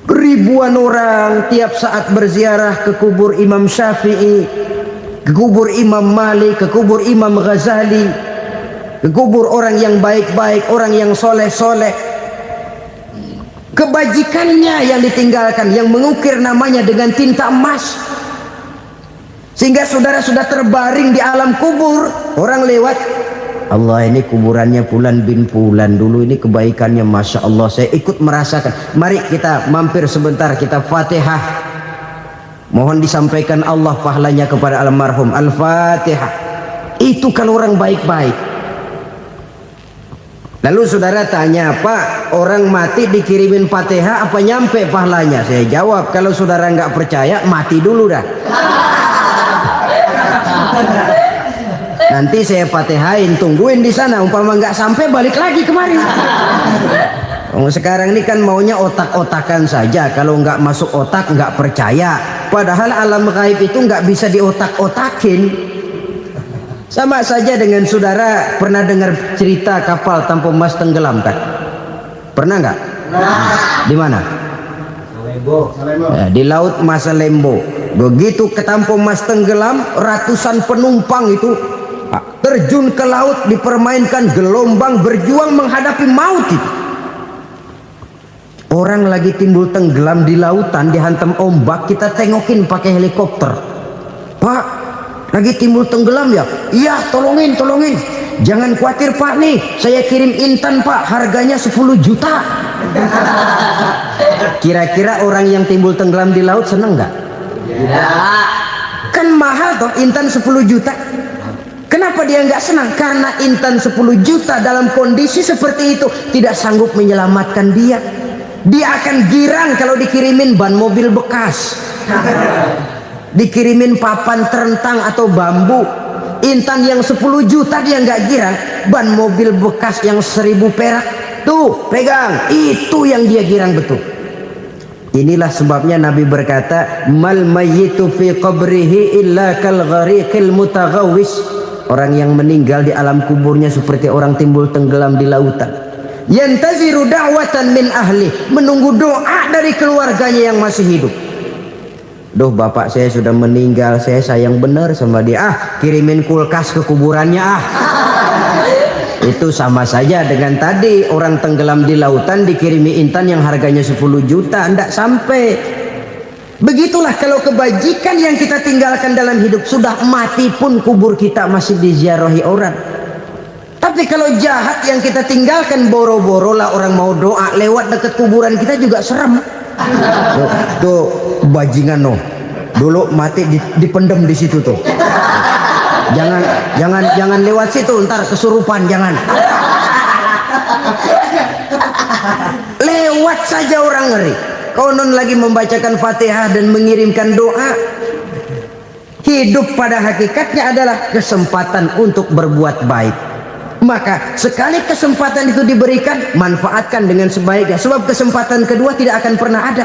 Ribuan orang tiap saat berziarah ke kubur Imam Syafi'i, ke kubur Imam Malik, ke kubur Imam Ghazali, ke kubur orang yang baik-baik, orang yang soleh-soleh. Kebajikannya yang ditinggalkan, yang mengukir namanya dengan tinta emas, sehingga saudara sudah terbaring di alam kubur. Orang lewat, Allah, ini kuburannya Fulan bin Fulan, dulu ini kebaikannya Masya Allah, saya ikut merasakan. Mari kita mampir sebentar, kita Fatihah, mohon disampaikan Allah pahalanya kepada almarhum. Al-Fatihah. Itu kalau orang baik-baik. Lalu saudara tanya, Pak, orang mati dikirimin Fatihah apa nyampe pahalanya? Saya jawab, kalau saudara nggak percaya, mati dulu dah. Nanti saya Fatihain, tungguin di sana, umpama nggak sampai balik lagi kemari. Sekarang ini kan maunya otak-otakan saja, kalau nggak masuk otak nggak percaya. Padahal alam gaib itu nggak bisa diotak-otakin. Sama saja dengan saudara pernah dengar cerita kapal tanpa emas tenggelam kan? Pernah nggak? Di mana? Ya, di laut Masalembo. Begitu ke tanpa emas tenggelam, ratusan penumpang itu terjun ke laut, dipermainkan gelombang, berjuang menghadapi maut itu. Orang lagi timbul tenggelam di lautan, dihantam ombak, kita tengokin pakai helikopter. Pak, lagi timbul tenggelam ya? Iya, tolongin. Jangan khawatir Pak, nih saya kirim intan Pak, harganya 10 juta. Kira-kira orang yang timbul tenggelam di laut seneng nggak? Tidak. Kan mahal toh intan 10 juta. Kenapa dia nggak senang? Karena intan 10 juta dalam kondisi seperti itu tidak sanggup menyelamatkan dia. Dia akan girang kalau dikirimin ban mobil bekas, dikirimin papan terentang atau bambu. Intan yang 10 juta dia nggak girang, ban mobil bekas yang 1000 perak tuh pegang, itu yang dia girang betul. Inilah sebabnya Nabi berkata, mal mayyitu fi qabrihi illa kal ghariqil mutaghawwis. Orang yang meninggal di alam kuburnya seperti orang timbul tenggelam di lautan. Yantaziru da'watan min ahli, menunggu doa dari keluarganya yang masih hidup. Duh, bapak saya sudah meninggal, saya sayang benar sama dia. Kirimin kulkas ke kuburannya Itu sama saja dengan tadi orang tenggelam di lautan dikirimi intan yang harganya 10 juta, ndak sampai. Begitulah kalau kebajikan yang kita tinggalkan dalam hidup, sudah mati pun kubur kita masih diziarahi orang. Tapi kalau jahat yang kita tinggalkan, boro-boro lah orang mau doa lewat dekat kuburan kita juga serem. Tuh bajingan no, dulu mati dipendem di situ tuh. Jangan lewat situ, ntar kesurupan, jangan. Lewat saja orang ngeri. Konon lagi membacakan Fatihah dan mengirimkan doa. Hidup pada hakikatnya adalah kesempatan untuk berbuat baik. Maka sekali kesempatan itu diberikan, manfaatkan dengan sebaiknya. Sebab kesempatan kedua tidak akan pernah ada.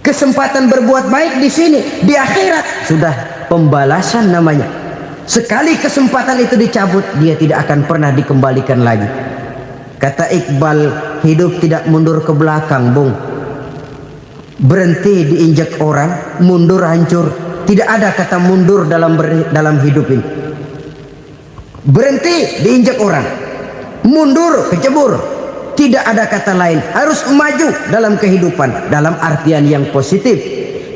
Kesempatan berbuat baik di sini, di akhirat sudah pembalasan namanya. Sekali kesempatan itu dicabut, dia tidak akan pernah dikembalikan lagi. Kata Iqbal, hidup tidak mundur ke belakang, Bung. Berhenti diinjak orang, mundur hancur. Tidak ada kata mundur dalam hidup ini. Berhenti diinjak orang, mundur kecebur. Tidak ada kata lain, harus maju dalam kehidupan dalam artian yang positif.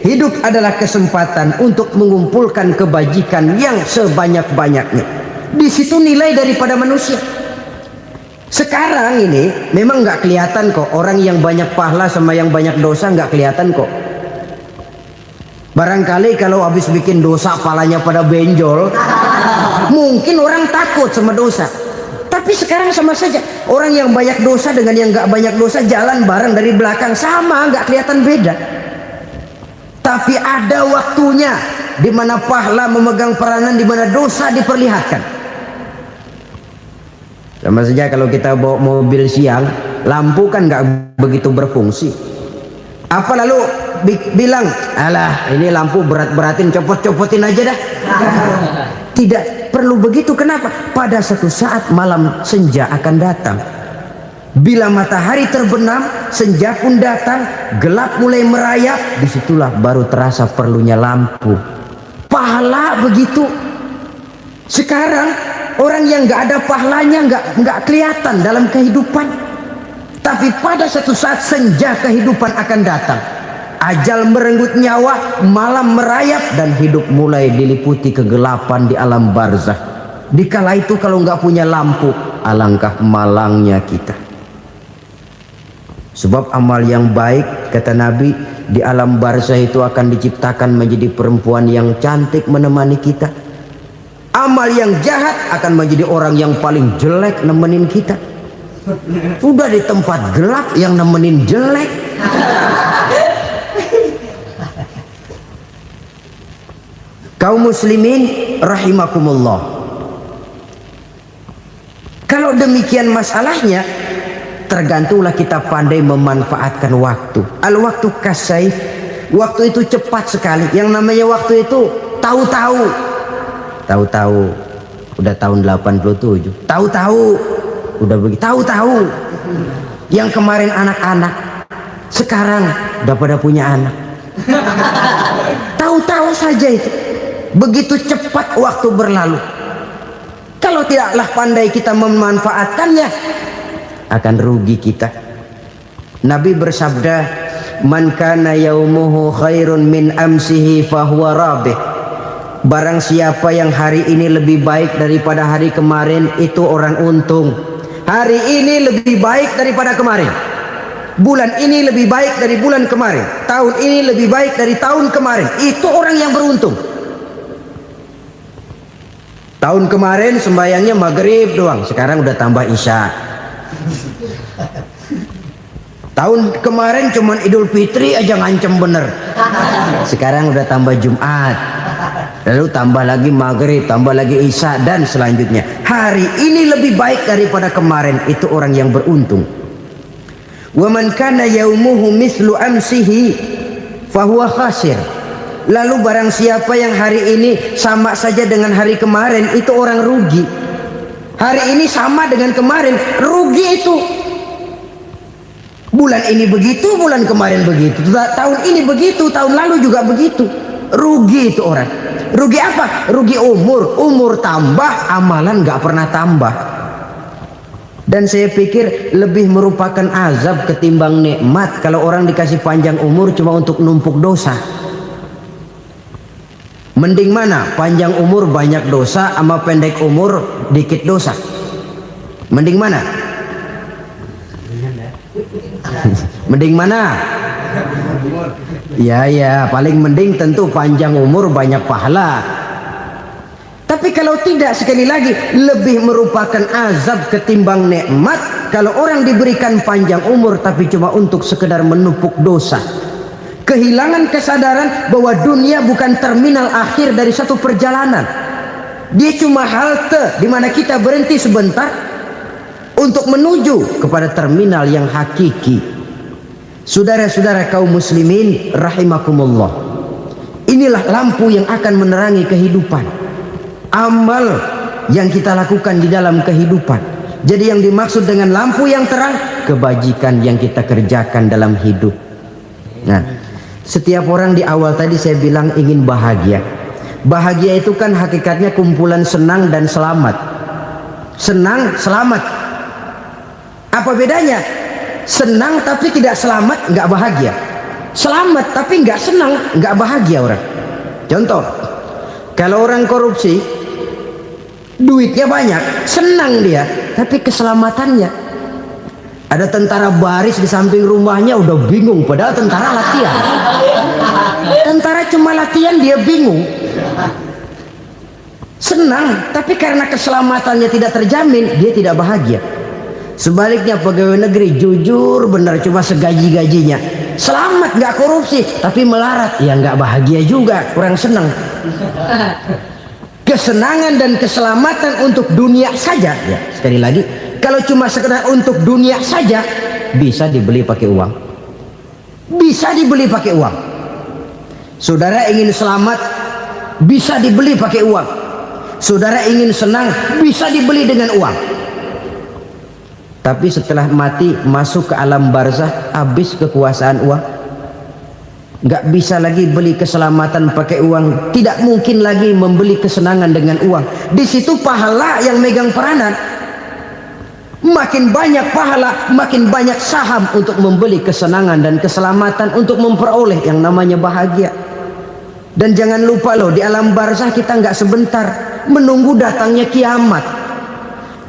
Hidup adalah kesempatan untuk mengumpulkan kebajikan yang sebanyak-banyaknya. Di situ nilai daripada manusia. Sekarang ini memang nggak kelihatan kok, orang yang banyak pahala sama yang banyak dosa nggak kelihatan kok. Barangkali kalau habis bikin dosa palanya pada benjol, mungkin orang takut sama dosa. Tapi sekarang sama saja, orang yang banyak dosa dengan yang nggak banyak dosa jalan bareng dari belakang, sama, nggak kelihatan beda. Tapi ada waktunya di mana pahala memegang peranan, di mana dosa diperlihatkan. Sama saja kalau kita bawa mobil siang, lampu kan nggak begitu berfungsi. Apa lalu bilang, alah ini lampu berat-beratin, copot-copotin aja dah. Tidak perlu begitu. Kenapa? Pada satu saat malam senja akan datang. Bila matahari terbenam, senja pun datang, gelap mulai merayap, disitulah baru terasa perlunya lampu. Pahala begitu. Sekarang orang yang nggak ada pahalanya nggak kelihatan dalam kehidupan. Tapi pada satu saat senja kehidupan akan datang. Ajal merenggut nyawa, malam merayap, dan hidup mulai diliputi kegelapan di alam barzakh. Dikala itu kalau nggak punya lampu, alangkah malangnya kita. Sebab amal yang baik, kata Nabi, di alam barzah itu akan diciptakan menjadi perempuan yang cantik menemani kita. Amal yang jahat akan menjadi orang yang paling jelek nemenin kita. Udah di tempat gelap yang nemenin jelek. Kaum muslimin rahimakumullah. Kalau demikian masalahnya, tergantunglah kita pandai memanfaatkan waktu. Al-waktu kasaif, waktu itu cepat sekali. Yang namanya waktu itu tahu-tahu. Tahu-tahu udah tahun 87. Tahu-tahu udah begitu. Tahu-tahu yang kemarin anak-anak, sekarang udah pada punya anak. Tahu-tahu saja itu. Begitu cepat waktu berlalu. Kalau tidaklah pandai kita memanfaatkannya, akan rugi kita. Nabi bersabda, "Man kana yaumuhu khairun min amsihi fahuwa rabih." Barang siapa yang hari ini lebih baik daripada hari kemarin, itu orang untung. Hari ini lebih baik daripada kemarin. Bulan ini lebih baik dari bulan kemarin. Tahun ini lebih baik dari tahun kemarin. Itu orang yang beruntung. Tahun kemarin sembayangnya maghrib doang, sekarang udah tambah isya. Tahun kemarin cuman Idul Fitri aja ngancem bener, sekarang udah tambah Jumat, lalu tambah lagi maghrib, tambah lagi isya, dan selanjutnya. Hari ini lebih baik daripada kemarin, itu orang yang beruntung. Wa man kana yaumuhu mislu amsihi fahuwa khasir. Lalu barang siapa yang hari ini sama saja dengan hari kemarin, itu orang rugi. Hari ini sama dengan kemarin, rugi itu. Bulan ini begitu, bulan kemarin begitu, tahun ini begitu, tahun lalu juga begitu. Rugi itu orang. Rugi apa? Rugi umur. Umur tambah, amalan gak pernah tambah. Dan saya pikir lebih merupakan azab ketimbang nikmat kalau orang dikasih panjang umur cuma untuk numpuk dosa. Mending mana? Panjang umur banyak dosa sama pendek umur dikit dosa? Mending mana? Mending mana? Ya, paling mending tentu panjang umur banyak pahala. Tapi kalau tidak, sekali lagi, lebih merupakan azab ketimbang nikmat kalau orang diberikan panjang umur tapi cuma untuk sekedar menumpuk dosa. Kehilangan kesadaran bahwa dunia bukan terminal akhir dari satu perjalanan. Dia cuma halte di mana kita berhenti sebentar untuk menuju kepada terminal yang hakiki. Saudara-saudara kaum muslimin rahimakumullah. Inilah lampu yang akan menerangi kehidupan. Amal yang kita lakukan di dalam kehidupan. Jadi yang dimaksud dengan lampu yang terang, kebajikan yang kita kerjakan dalam hidup. Nah, setiap orang di awal tadi saya bilang ingin bahagia. Bahagia itu kan hakikatnya kumpulan senang dan selamat. Senang, selamat. Apa bedanya? Senang tapi tidak selamat, nggak bahagia. Selamat tapi nggak senang, nggak bahagia orang. Contoh, kalau orang korupsi, duitnya banyak, senang dia, tapi keselamatannya. Ada tentara baris di samping rumahnya udah bingung, padahal tentara latihan. Tentara cuma latihan, dia bingung. Senang, tapi karena keselamatannya tidak terjamin, dia tidak bahagia. Sebaliknya pegawai negeri jujur benar, cuma segaji-gajinya, selamat nggak korupsi, tapi melarat, ya nggak bahagia juga, kurang senang. Kesenangan dan keselamatan untuk dunia saja, ya sekali lagi, kalau cuma sekedar untuk dunia saja, bisa dibeli pakai uang. Bisa dibeli pakai uang. Saudara ingin selamat, bisa dibeli pakai uang. Saudara ingin senang, bisa dibeli dengan uang. Tapi setelah mati, masuk ke alam barzah, habis kekuasaan uang. Nggak bisa lagi beli keselamatan pakai uang. Tidak mungkin lagi membeli kesenangan dengan uang. Di situ pahala yang megang peranan. Makin banyak pahala, makin banyak saham untuk membeli kesenangan dan keselamatan, untuk memperoleh yang namanya bahagia. Dan jangan lupa loh, di alam barzah kita nggak sebentar. menunggu datangnya kiamat.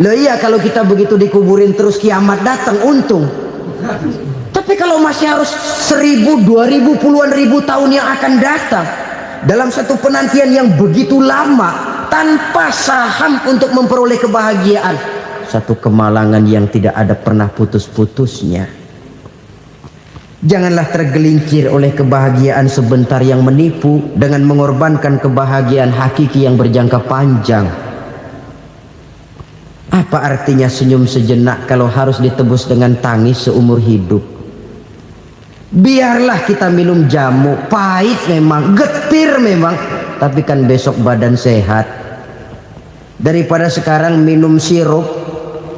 Loh iya, kalau kita begitu dikuburin terus kiamat datang untung. Tapi kalau masih harus 1000, 2000, puluhan ribu tahun yang akan datang dalam satu penantian yang begitu lama tanpa saham untuk memperoleh kebahagiaan, satu kemalangan yang tidak ada pernah putus-putusnya. Janganlah tergelincir oleh kebahagiaan sebentar yang menipu dengan mengorbankan kebahagiaan hakiki yang berjangka panjang. Apa artinya senyum sejenak kalau harus ditebus dengan tangis seumur hidup? Biarlah kita minum jamu, pahit memang, getir memang, tapi kan besok badan sehat. Daripada sekarang minum sirup,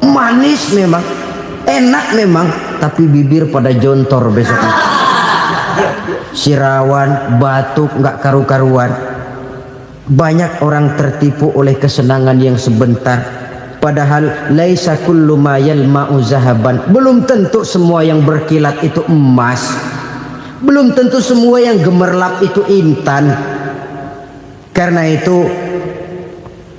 manis memang, enak memang, tapi bibir pada jontor besok. Sirawan, batuk, nggak karu-karuan. Banyak orang tertipu oleh kesenangan yang sebentar. Padahal laisa kullu ma yalma'u zahaban. Belum tentu semua yang berkilat itu emas. Belum tentu semua yang gemerlap itu intan. Karena itu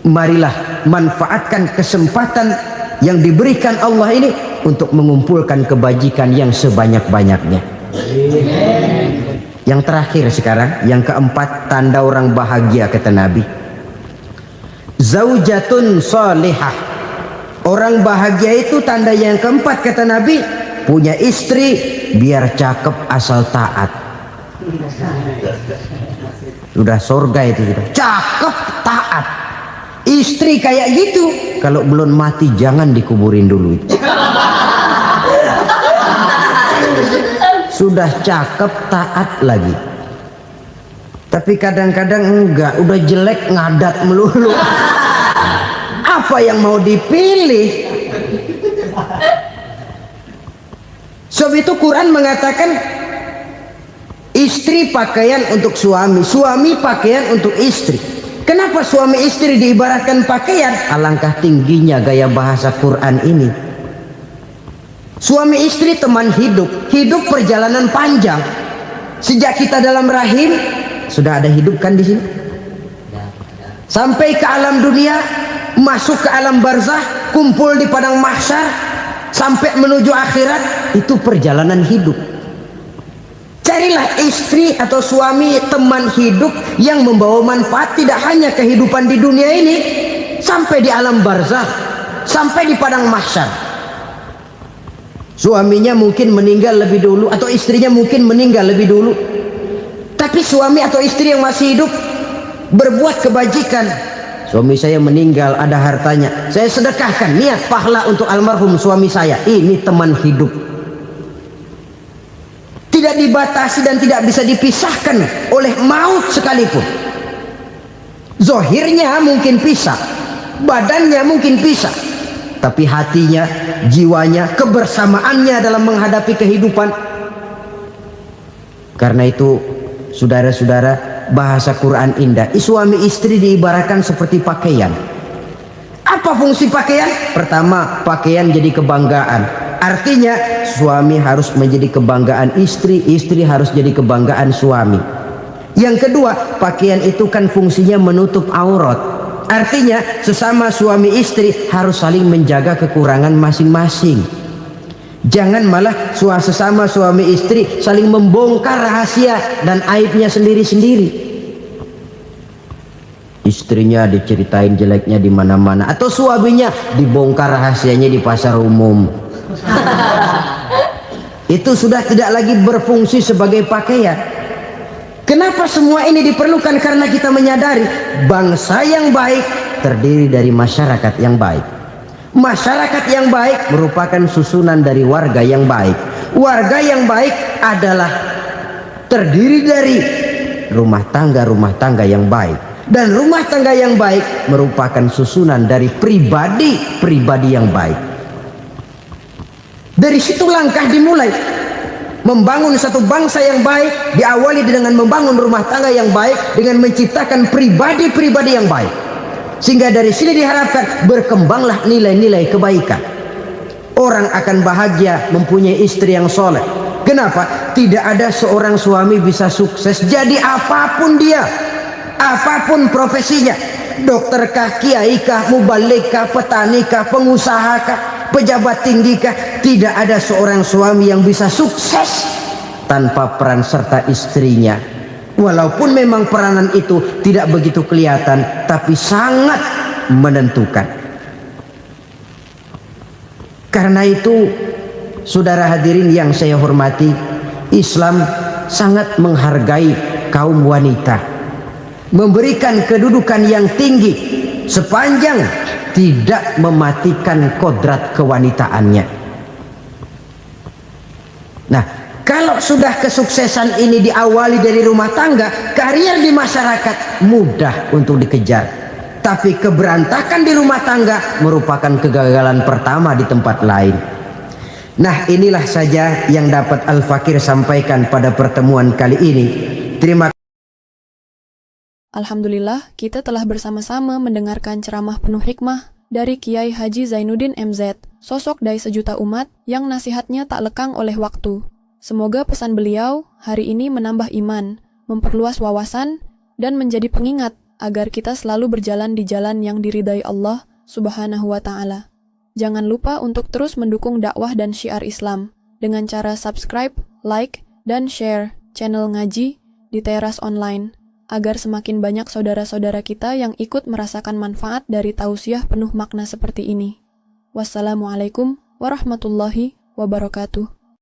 marilah manfaatkan kesempatan yang diberikan Allah ini untuk mengumpulkan kebajikan yang sebanyak-banyaknya. Yang terakhir sekarang, yang keempat, tanda orang bahagia kata Nabi. Zaujatun salihah. Orang bahagia itu tanda yang keempat kata Nabi, punya istri biar cakep asal taat. Sudah surga itu sudah. Cakep taat. Istri kayak gitu, kalau belum mati jangan dikuburin dulu itu. Sudah cakep taat lagi. Tapi kadang-kadang enggak, udah jelek ngadat melulu. Apa yang mau dipilih? Sebab itu Quran mengatakan istri pakaian untuk suami, suami pakaian untuk istri. Kenapa suami istri diibaratkan pakaian? Alangkah tingginya gaya bahasa Quran ini. Suami istri teman hidup, hidup perjalanan panjang. Sejak kita dalam rahim sudah ada hidup kan di sini. Sampai ke alam dunia, masuk ke alam barzah, kumpul di padang mahsyar, sampai menuju akhirat, itu perjalanan hidup. Carilah istri atau suami teman hidup yang membawa manfaat tidak hanya kehidupan di dunia ini, sampai di alam barzah, sampai di padang mahsyar. Suaminya mungkin meninggal lebih dulu atau istrinya mungkin meninggal lebih dulu, tapi suami atau istri yang masih hidup berbuat kebajikan. Suami saya meninggal, ada hartanya, saya sedekahkan, niat pahala untuk almarhum suami saya. Ini teman hidup, tidak dibatasi dan tidak bisa dipisahkan oleh maut sekalipun. Zohirnya mungkin pisah, badannya mungkin pisah, tapi hatinya, jiwanya, kebersamaannya dalam menghadapi kehidupan. Karena itu saudara-saudara, bahasa Quran indah. Suami istri diibaratkan seperti pakaian. Apa fungsi pakaian? Pertama, pakaian jadi kebanggaan. Artinya suami harus menjadi kebanggaan istri, istri harus jadi kebanggaan suami. Yang kedua, pakaian itu kan fungsinya menutup aurat. Artinya sesama suami istri harus saling menjaga kekurangan masing-masing. Jangan malah sesama suami istri saling membongkar rahasia dan aibnya sendiri-sendiri. Istrinya diceritain jeleknya di mana-mana, atau suaminya dibongkar rahasianya di pasar umum. Itu sudah tidak lagi berfungsi sebagai pakaian. Kenapa semua ini diperlukan? Karena kita menyadari bangsa yang baik terdiri dari masyarakat yang baik. Masyarakat yang baik merupakan susunan dari warga yang baik. Warga yang baik adalah terdiri dari rumah tangga yang baik. Dan rumah tangga yang baik merupakan susunan dari pribadi yang baik. Dari situ langkah dimulai. Membangun satu bangsa yang baik diawali dengan membangun rumah tangga yang baik, dengan menciptakan pribadi-pribadi yang baik. Sehingga dari sini diharapkan berkembanglah nilai-nilai kebaikan. Orang akan bahagia mempunyai istri yang soleh. Kenapa? Tidak ada seorang suami bisa sukses jadi apapun dia, apapun profesinya, dokter kah, kiai kah, mubalik kah, petani kah, pengusaha kah, pejabat tinggi kah, tidak ada seorang suami yang bisa sukses tanpa peran serta istrinya. Walaupun memang peranan itu tidak begitu kelihatan, tapi sangat menentukan. Karena itu, saudara hadirin yang saya hormati, Islam sangat menghargai kaum wanita, memberikan kedudukan yang tinggi sepanjang tidak mematikan kodrat kewanitaannya. Nah, kalau sudah kesuksesan ini diawali dari rumah tangga, karier di masyarakat mudah untuk dikejar. Tapi keberantakan di rumah tangga merupakan kegagalan pertama di tempat lain. Nah, inilah saja yang dapat Al-Fakir sampaikan pada pertemuan kali ini. Terima kasih. Alhamdulillah, kita telah bersama-sama mendengarkan ceramah penuh hikmah dari Kiai Haji Zainuddin MZ, sosok dai sejuta umat yang nasihatnya tak lekang oleh waktu. Semoga pesan beliau hari ini menambah iman, memperluas wawasan, dan menjadi pengingat agar kita selalu berjalan di jalan yang diridai Allah Subhanahu wa Ta'ala. Jangan lupa untuk terus mendukung dakwah dan syiar Islam dengan cara subscribe, like, dan share channel ngaji di Teras Online agar semakin banyak saudara-saudara kita yang ikut merasakan manfaat dari tausiah penuh makna seperti ini. Wassalamualaikum warahmatullahi wabarakatuh.